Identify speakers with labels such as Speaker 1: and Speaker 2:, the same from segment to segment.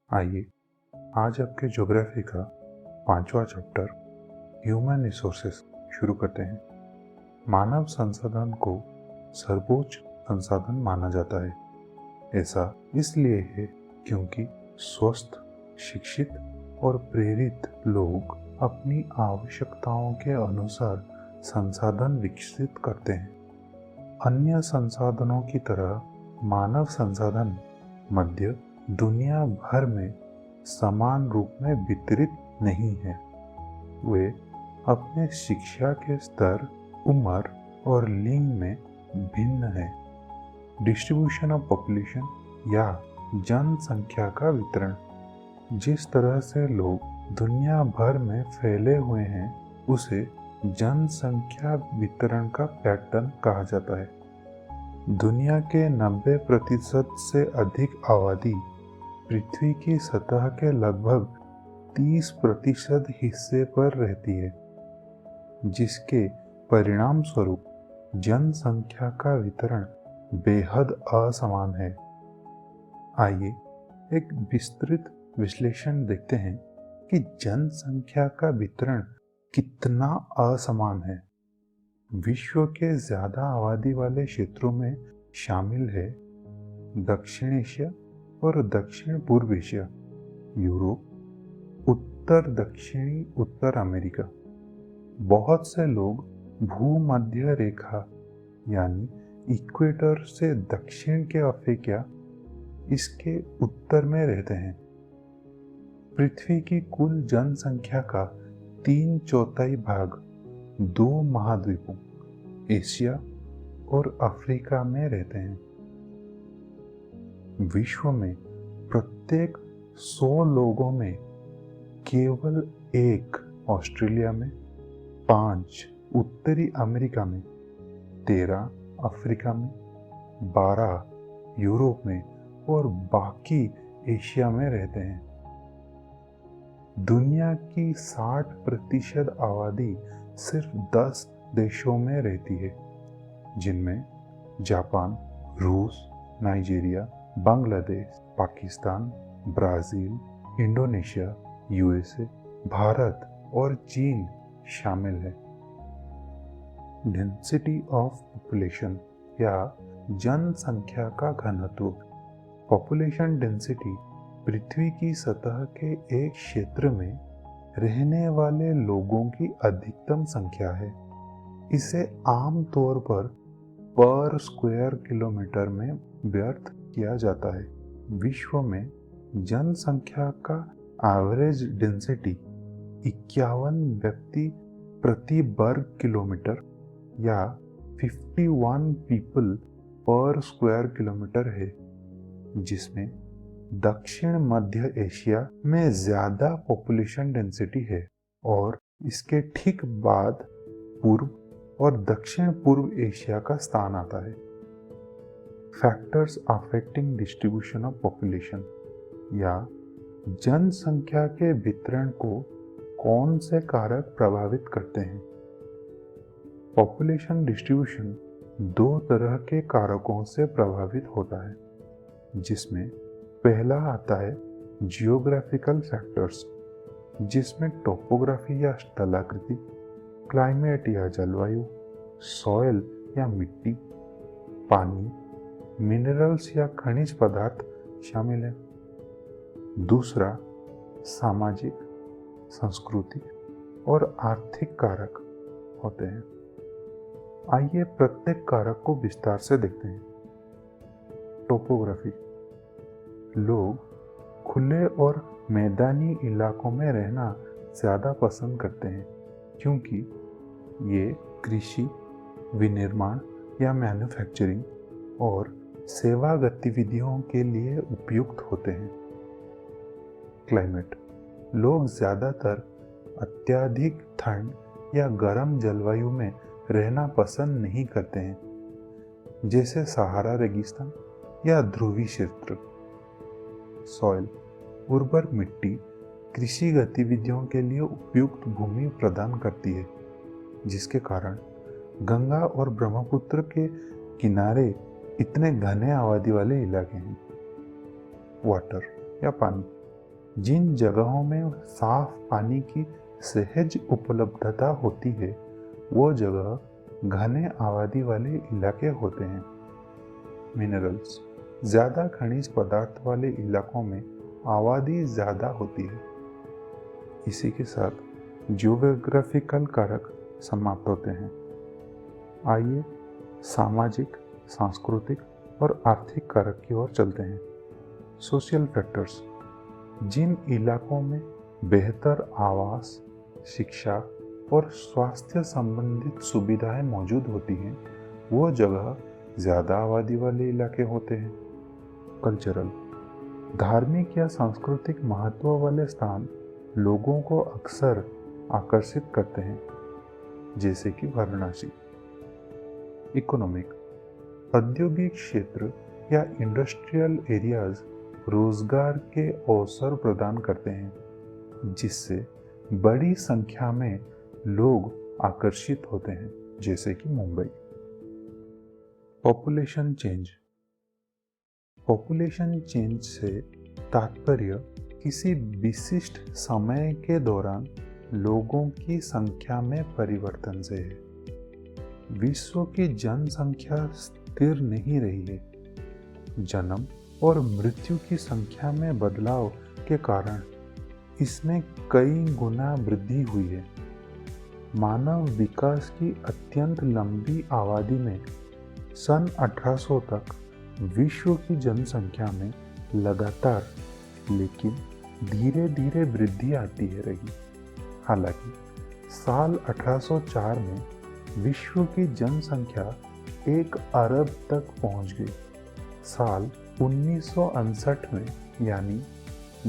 Speaker 1: आइए आज आपके ज्योग्राफी का 5वां चैप्टर ह्यूमन रिसोर्सेस शुरू करते हैं। मानव संसाधन को सर्वोच्च संसाधन माना जाता है। ऐसा इसलिए है क्योंकि स्वस्थ, शिक्षित और प्रेरित लोग अपनी आवश्यकताओं के अनुसार संसाधन विकसित करते हैं। अन्य संसाधनों की तरह मानव संसाधन मध्य दुनिया भर में समान रूप में वितरित नहीं है। वे अपने शिक्षा के स्तर, उम्र और लिंग में भिन्न है। डिस्ट्रीब्यूशन ऑफ पॉपुलेशन या जनसंख्या का वितरण, जिस तरह से लोग दुनिया भर में फैले हुए हैं उसे जनसंख्या वितरण का पैटर्न कहा जाता है। दुनिया के 90% से अधिक आबादी पृथ्वी की सतह के लगभग 30% हिस्से पर रहती है, जिसके परिणाम स्वरूप जनसंख्या का वितरण बेहद असमान है। आइए एक विस्तृत विश्लेषण देखते हैं कि जनसंख्या का वितरण कितना असमान है। विश्व के ज्यादा आबादी वाले क्षेत्रों में शामिल है दक्षिण एशिया और दक्षिण पूर्व एशिया, यूरोप, उत्तर दक्षिणी उत्तर अमेरिका। बहुत से लोग भूमध्य रेखा यानी इक्वेटर से दक्षिण के अफ्रीका इसके उत्तर में रहते हैं। पृथ्वी की कुल जनसंख्या का 3/4 भाग 2 महाद्वीपों एशिया और अफ्रीका में रहते हैं। विश्व में प्रत्येक 100 लोगों में केवल 1 ऑस्ट्रेलिया में, 5 उत्तरी अमेरिका में, 13 अफ्रीका में, 12 यूरोप में और बाकी एशिया में रहते हैं। दुनिया की 60% आबादी सिर्फ 10 देशों में रहती है, जिनमें जापान, रूस, Nigeria, Bangladesh, Pakistan, Brazil, Indonesia, USA, Bharat और चीन शामिल है। डेंसिटी ऑफ पॉपुलेशन या जनसंख्या का घनत्व। पॉपुलेशन डेंसिटी पृथ्वी की सतह के एक क्षेत्र में रहने वाले लोगों की अधिकतम संख्या है। इसे आमतौर पर स्क्वायर किलोमीटर में व्यक्त किया जाता है। विश्व में जनसंख्या का एवरेज डेंसिटी 51 व्यक्ति प्रति वर्ग किलोमीटर या 51 पीपल पर स्क्वायर किलोमीटर है, जिसमें दक्षिण मध्य एशिया में ज्यादा पॉपुलेशन डेंसिटी है और इसके ठीक बाद पूर्व और दक्षिण पूर्व एशिया का स्थान आता है। Factors affecting distribution of population या जनसंख्या के वितरण को कौन से कारक प्रभावित करते हैं? पॉपुलेशन डिस्ट्रीब्यूशन 2 तरह के कारकों से प्रभावित होता है, जिसमें पहला आता है जियोग्राफिकल फैक्टर्स, जिसमें टोपोग्राफी या स्थलाकृति, क्लाइमेट या जलवायु, सॉइल या मिट्टी, पानी, मिनरल्स या खनिज पदार्थ शामिल है। दूसरा सामाजिक, सांस्कृतिक और आर्थिक कारक होते हैं। आइए प्रत्येक कारक को विस्तार से देखते हैं। टोपोग्राफी। लोग खुले और मैदानी इलाकों में रहना ज़्यादा पसंद करते हैं क्योंकि ये कृषि, विनिर्माण या मैन्युफैक्चरिंग और सेवा गतिविधियों के लिए उपयुक्त होते हैं। क्लाइमेट। लोग ज़्यादातर अत्यधिक ठंड या गर्म जलवायु में रहना पसंद नहीं करते हैं, जैसे सहारा रेगिस्तान या ध्रुवीय क्षेत्र। सॉइल। उर्वर मिट्टी कृषि गतिविधियों के लिए उपयुक्त भूमि प्रदान करती है, जिसके कारण गंगा और ब्रह्मपुत्र के किनारे इतने घने आबादी वाले इलाके हैं। वाटर या पानी, जिन जगहों में साफ पानी की सहज उपलब्धता होती है वो जगह घने आबादी वाले इलाके होते हैं। मिनरल्स, ज़्यादा खनिज पदार्थ वाले इलाकों में आबादी ज़्यादा होती है। इसी के साथ जियोग्राफिकल कारक समाप्त होते हैं। आइए सामाजिक, सांस्कृतिक और आर्थिक कारक की ओर चलते हैं। सोशल फैक्टर्स, जिन इलाकों में बेहतर आवास, शिक्षा और स्वास्थ्य संबंधित सुविधाएं मौजूद होती हैं वो जगह ज़्यादा आबादी वाले इलाके होते हैं। कल्चरल, धार्मिक या सांस्कृतिक महत्व वाले स्थान लोगों को अक्सर आकर्षित करते हैं, जैसे कि वाराणसी। इकोनॉमिक, औद्योगिक क्षेत्र या इंडस्ट्रियल एरियाज रोजगार के अवसर प्रदान करते हैं, जिससे बड़ी संख्या में लोग आकर्षित होते हैं, जैसे कि Mumbai. Population change, population change से तात्पर्य किसी विशिष्ट समय के दौरान लोगों की संख्या में परिवर्तन से है। विश्व की जनसंख्या स्थिर नहीं रही है। जन्म और मृत्यु की संख्या में बदलाव के कारण इसमें कई गुना वृद्धि हुई है। मानव विकास की अत्यंत लंबी अवधि में सन 1800 तक विश्व की जनसंख्या में लगातार लेकिन धीरे धीरे वृद्धि आती है रही। हालांकि साल 1804 में विश्व की जनसंख्या 1 अरब तक पहुंच गई। साल 1959 में यानी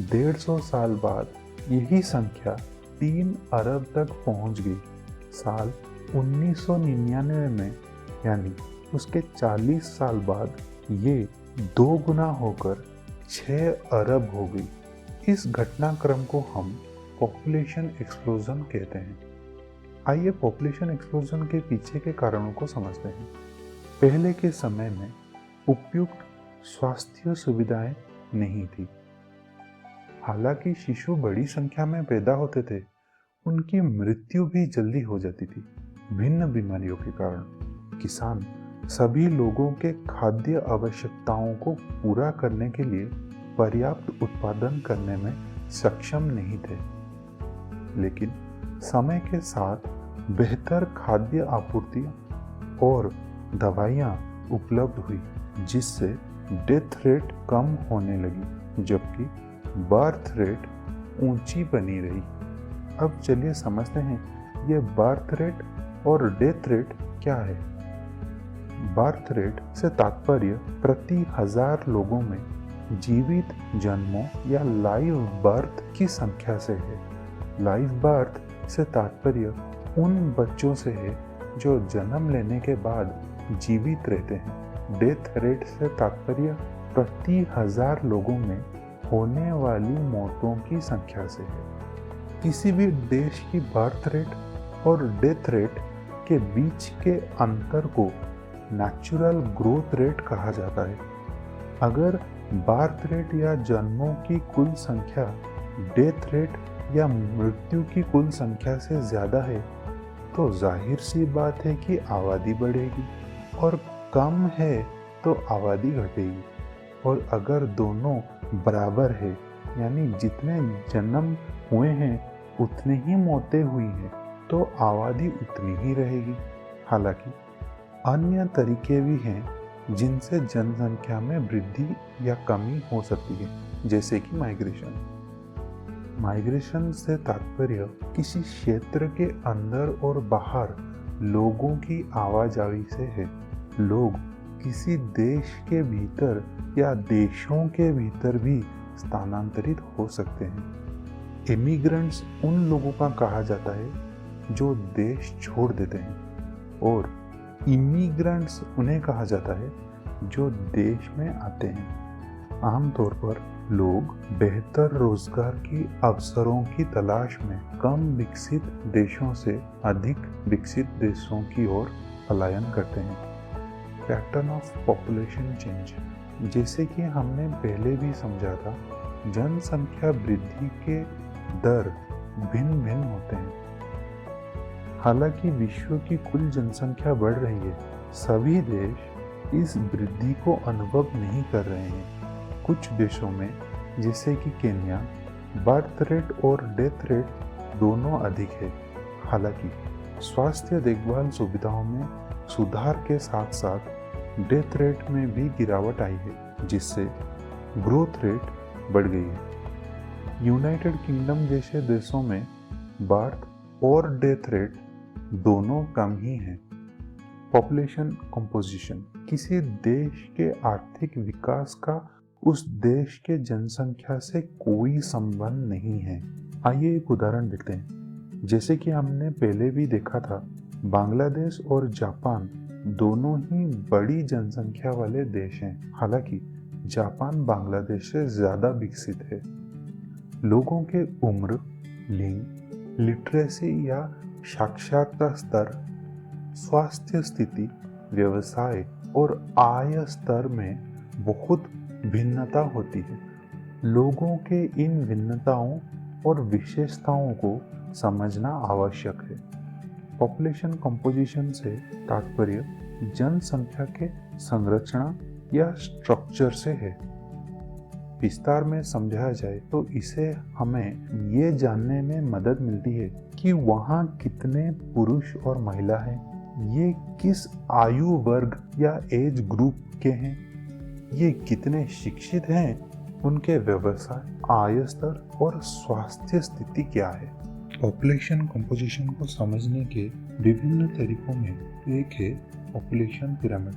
Speaker 1: 150 साल बाद यही संख्या 3 अरब तक पहुंच गई। साल 1999 में यानी उसके 40 साल बाद ये 2 गुना होकर 6 अरब हो गई। इस घटनाक्रम को हम पॉपुलेशन एक्सप्लोजन कहते हैं। आइए पॉपुलेशन एक्सप्लोजन के पीछे के कारणों को समझते हैं। पहले के समय में उपयुक्त स्वास्थ्य सुविधाएं नहीं थी। हालांकि शिशु बड़ी संख्या में पैदा होते थे, उनकी मृत्यु भी जल्दी हो जाती थी भिन्न बीमारियों के कारण। किसान सभी लोगों के खाद्य आवश्यकताओं को पूरा करने के लिए पर्याप्त उत्पादन करने में सक्षम नहीं थे। लेकिन समय के साथ बेहतर खाद्य आपूर्ति और दवाइयाँ उपलब्ध हुई, जिससे डेथ रेट कम होने लगी, जबकि बर्थ रेट ऊंची बनी रही। अब चलिए समझते हैं ये बर्थ रेट और डेथ रेट क्या है। बर्थ रेट से तात्पर्य प्रति 1000 लोगों में जीवित जन्मों या लाइव बर्थ की संख्या से है। लाइव बर्थ से तात्पर्य उन बच्चों से है जो जन्म लेने के बाद जीवित रहते हैं। डेथ रेट से तात्पर्य प्रति 1000 लोगों में होने वाली मौतों की संख्या से है। किसी भी देश की बर्थ रेट और डेथ रेट के बीच के अंतर को नेचुरल ग्रोथ रेट कहा जाता है। अगर बर्थ रेट या जन्मों की कुल संख्या डेथ रेट या मृत्यु की कुल संख्या से ज़्यादा है तो जाहिर सी बात है कि आबादी बढ़ेगी, और कम है तो आबादी घटेगी। और अगर दोनों बराबर है यानी जितने जन्म हुए हैं उतने ही मौतें हुई हैं तो आबादी उतनी ही रहेगी। हालांकि अन्य तरीके भी हैं जिनसे जनसंख्या में वृद्धि या कमी हो सकती है, जैसे कि माइग्रेशन। माइग्रेशन से तात्पर्य किसी क्षेत्र के अंदर और बाहर लोगों की आवाजाही से है। लोग किसी देश के भीतर या देशों के भीतर भी स्थानांतरित हो सकते हैं। इमिग्रेंट्स उन लोगों का कहा जाता है जो देश छोड़ देते हैं, और इमिग्रेंट्स उन्हें कहा जाता है जो देश में आते हैं। आमतौर पर लोग बेहतर रोजगार की अवसरों की तलाश में कम विकसित देशों से अधिक विकसित देशों की ओर पलायन करते हैं। Pattern of population change. जैसे कि हमने पहले भी समझा था, जनसंख्या वृद्धि के दर भिन्न भिन्न होते हैं। हालांकि विश्व की कुल जनसंख्या बढ़ रही है, सभी देश इस वृद्धि को अनुभव नहीं कर रहे हैं। कुछ देशों में जैसे कि केन्या, बर्थ रेट और डेथ रेट दोनों अधिक है। हालांकि स्वास्थ्य देखभाल सुविधाओं में सुधार के साथ साथ डेथ रेट में भी गिरावट आई है, जिससे ग्रोथ रेट बढ़ गई है। यूनाइटेड किंगडम जैसे देशों में बर्थ और डेथ रेट दोनों कम ही हैं। पॉपुलेशन कंपोजिशन, किसी देश के आर्थिक विकास का उस देश के जनसंख्या से कोई संबंध नहीं है। आइए एक उदाहरण देखते हैं। जैसे कि हमने पहले भी देखा था, बांग्लादेश और जापान दोनों ही बड़ी जनसंख्या वाले देश हैं। हालांकि जापान बांग्लादेश से ज़्यादा विकसित है। लोगों के उम्र, लिंग, लिटरेसी या साक्षरता स्तर, स्वास्थ्य स्थिति, व्यवसाय और आय स्तर में बहुत भिन्नता होती है। लोगों के इन भिन्नताओं और विशेषताओं को समझना आवश्यक है। पॉपुलेशन कंपोजिशन से तात्पर्य जनसंख्या के संरचना या स्ट्रक्चर से है। विस्तार में समझाया जाए तो इसे हमें ये जानने में मदद मिलती है कि वहाँ कितने पुरुष और महिला हैं, ये किस आयु वर्ग या एज ग्रुप के हैं, ये कितने शिक्षित हैं, उनके व्यवसाय, आय स्तर और स्वास्थ्य स्थिति क्या है। पॉपुलेशन कंपोजिशन को समझने के विभिन्न तरीकों में एक है पॉपुलेशन पिरामिड।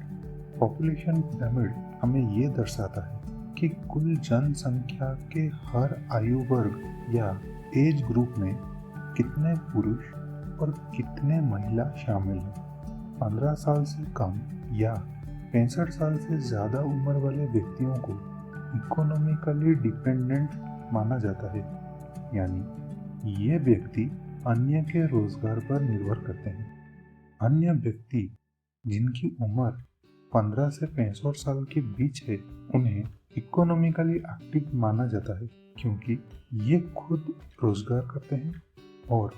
Speaker 1: पॉपुलेशन पिरामिड हमें ये दर्शाता है कि कुल जनसंख्या के हर आयु वर्ग या एज ग्रुप में कितने पुरुष और कितने महिला शामिल हैं। 15 साल से कम या 65 साल से ज़्यादा उम्र वाले व्यक्तियों को इकोनॉमिकली डिपेंडेंट माना जाता है, यानी ये व्यक्ति अन्य के रोजगार पर निर्भर करते हैं। अन्य व्यक्ति जिनकी उम्र 15 से 65 साल के बीच है, उन्हें इकोनॉमिकली एक्टिव माना जाता है, क्योंकि ये खुद रोजगार करते हैं और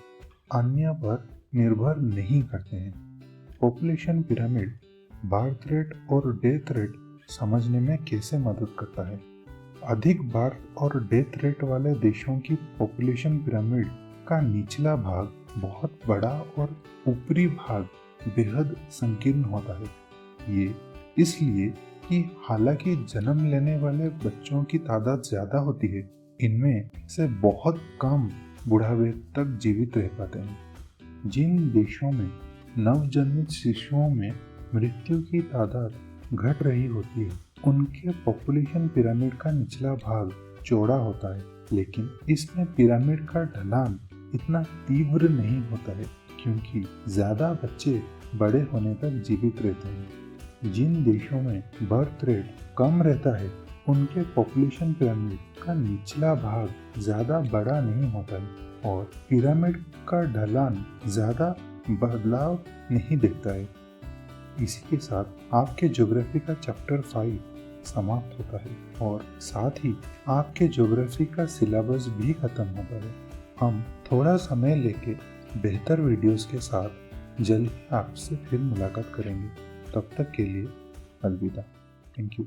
Speaker 1: अन्य पर निर्भर नहीं करते हैं। पॉपुलेशन पिरामिड बर्थ रेट और डेथ रेट समझने में कैसे मदद करता है। अधिक बर्थ और डेथ रेट वाले देशों की पॉपुलेशन पिरामिड का निचला भाग बहुत बड़ा और ऊपरी भाग बेहद संकीर्ण होता है। ये इसलिए कि हालांकि जन्म लेने वाले बच्चों की तादाद ज्यादा होती है, इनमें से बहुत कम बुढ़ापे तक जीवित रह पाते हैं। जिन देशों में नवजन्मित शिशुओं में मृत्यु की तादाद घट रही होती है, उनके पॉपुलेशन पिरामिड का निचला भाग चौड़ा होता है, लेकिन इसमें पिरामिड का ढलान इतना तीव्र नहीं होता है, क्योंकि ज्यादा बच्चे बड़े होने तक जीवित रहते हैं। जिन देशों में बर्थ रेट कम रहता है, उनके पॉपुलेशन पिरामिड का निचला भाग ज्यादा बड़ा नहीं होता है और पिरामिड का ढलान ज्यादा बदलाव नहीं दिखता है। इसी के साथ आपके ज्योग्राफी का चैप्टर 5 समाप्त होता है और साथ ही आपके ज्योग्राफी का सिलेबस भी खत्म होता है। हम थोड़ा समय लेके बेहतर वीडियोस के साथ जल्द ही आपसे फिर मुलाकात करेंगे। तब तक के लिए अलविदा। Thank you.